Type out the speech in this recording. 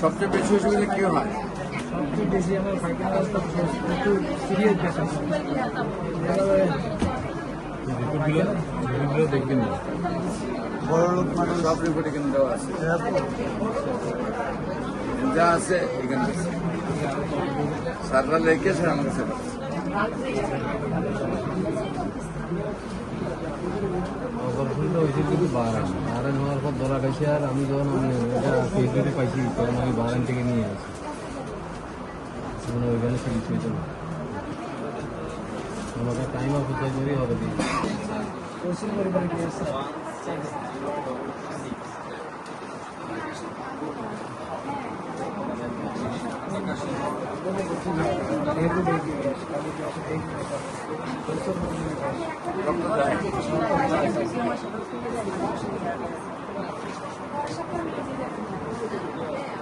সবচেয়ে বেশি অসুবিধা কি হয়? সবচেয়ে বেশি আমার পায়খানা রাস্তা একটু সিরিয়াস পেশেন্ট রিপোর্টগুলো দেখবেন না। বড় লোক মানুষ সব রিপোর্ট এখানে দেওয়া আছে, যা আছে এখানে আছে। স্যাররা লিখেছে আমার কাছে। অপারেশনটা হয়েছে কিন্তু বাহারান হওয়ার পর ধরা খাইছে। আর আমি যখন এটা ফেসবুকে পাইছি তখন আমি বাহারান থেকে নিয়ে আসি, ওইখানে চিকিৎসা হয়েছে না। আমাকে টাইম অফ কোথায় করে হবে দিই পরিবারে গিয়েছে ডক্টর